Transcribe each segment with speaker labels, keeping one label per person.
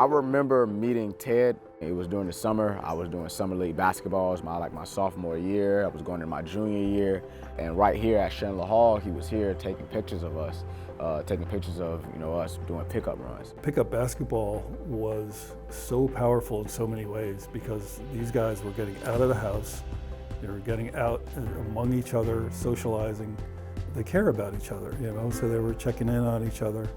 Speaker 1: I remember meeting Ted. It was during the summer. I was doing summer league basketball. It was my sophomore year. I was going into my junior year. And right here at Chandler Hall, he was here taking pictures of us, taking pictures of us doing pickup runs.
Speaker 2: Pickup basketball was so powerful in so many ways because these guys were getting out of the house. They were getting out among each other, socializing. They care about each other, so they were checking in on each other.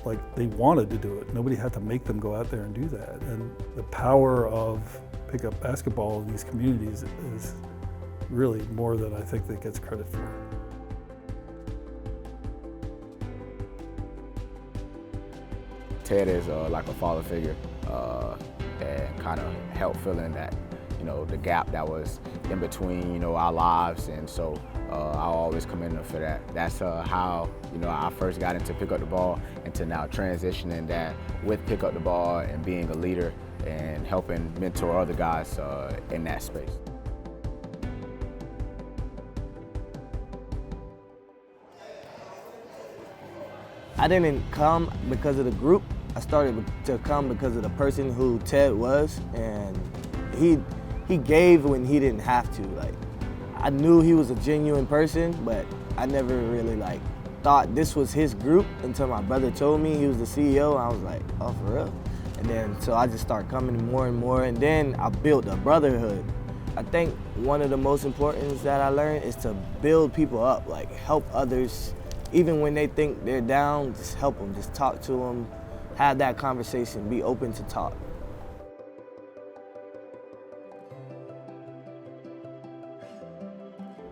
Speaker 2: Like they wanted to do it. Nobody had to make them go out there and do that. And the power of pickup basketball in these communities is really more than I think that gets credit for.
Speaker 1: Ted is like a father figure and kind of helped fill in that, the gap that was in between, our lives. And so I'll always come in for that. That's how, I first got into pick up the ball and to now transitioning that with pick up the ball and being a leader and helping mentor other guys in that space.
Speaker 3: I didn't come because of the group. I started to come because of the person who Ted was, and he gave when he didn't have to. Like, I knew he was a genuine person, but I never really thought this was his group until my brother told me he was the CEO. And I was like, oh, for real? And then so I just started coming more and more, and then I built a brotherhood. I think one of the most important things that I learned is to build people up, help others. Even when they think they're down, just help them, just talk to them, have that conversation, be open to talk.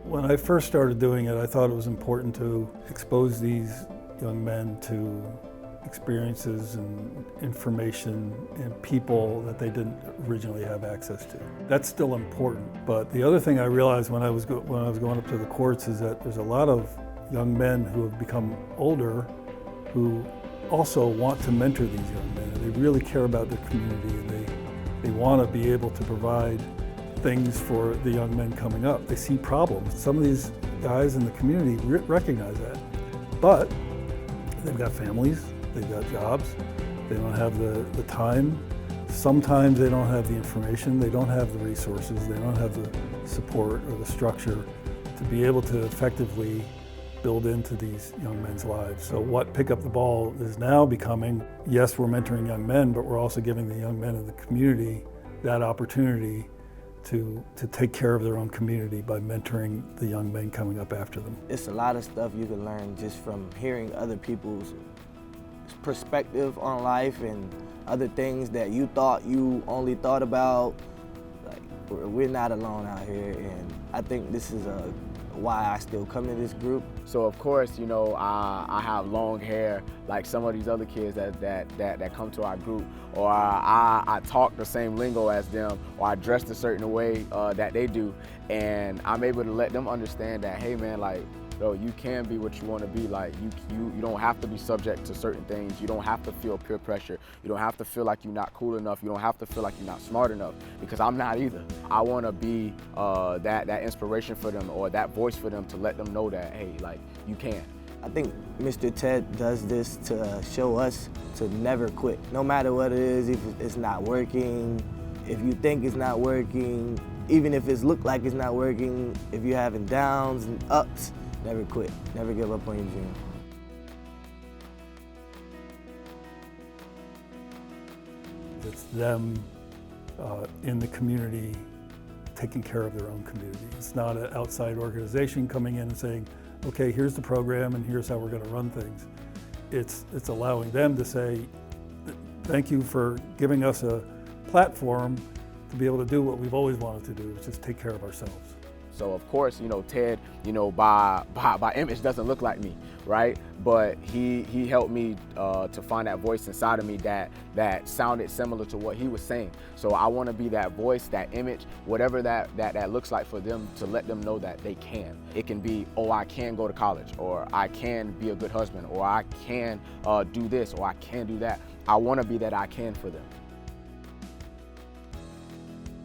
Speaker 2: When I first started doing it, I thought it was important to expose these young men to experiences and information and people that they didn't originally have access to. That's still important, but the other thing I realized when I was going up to the courts is that there's a lot of young men who have become older who also want to mentor these young men. And they really care about their community, and they want to be able to provide things for the young men coming up. They see problems. Some of these guys in the community recognize that, but they've got families, they've got jobs, they don't have the time. Sometimes they don't have the information, they don't have the resources, they don't have the support or the structure to be able to effectively build into these young men's lives. So what Pick Up the Ball is now becoming, yes, we're mentoring young men, but we're also giving the young men in the community that opportunity to take care of their own community by mentoring the young men coming up after them.
Speaker 3: It's a lot of stuff you can learn just from hearing other people's perspective on life and other things that you thought you only thought about. We're not alone out here, and I think this is why I still come to this group.
Speaker 1: So of course, I have long hair like some of these other kids that come to our group, or I talk the same lingo as them, or I dress a certain way that they do, and I'm able to let them understand that, hey man, you can be what you want to be. You don't have to be subject to certain things. You don't have to feel peer pressure. You don't have to feel like you're not cool enough. You don't have to feel like you're not smart enough, because I'm not either. I want to be that inspiration for them, or that voice for them, to let them know that, hey, you can.
Speaker 3: I think Mr. Ted does this to show us to never quit. No matter what it is, if it's not working, if you think it's not working, even if it's look like it's not working, if you're having downs and ups, never quit, never give up on your dream.
Speaker 2: It's them in the community taking care of their own community. It's not an outside organization coming in and saying, okay, here's the program and here's how we're going to run things. It's allowing them to say, thank you for giving us a platform to be able to do what we've always wanted to do, is just take care of ourselves.
Speaker 1: So of course, Ted, by image doesn't look like me, right? But he helped me to find that voice inside of me that sounded similar to what he was saying. So I want to be that voice, that image, whatever that looks like for them, to let them know that they can. It can be, oh, I can go to college, or I can be a good husband, or I can do this, or I can do that. I want to be that I can for them.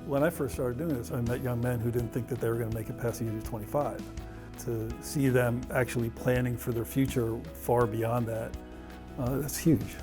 Speaker 2: When I first started doing this, I met young men who didn't think that they were going to make it past the age of 25. To see them actually planning for their future far beyond that, that's huge.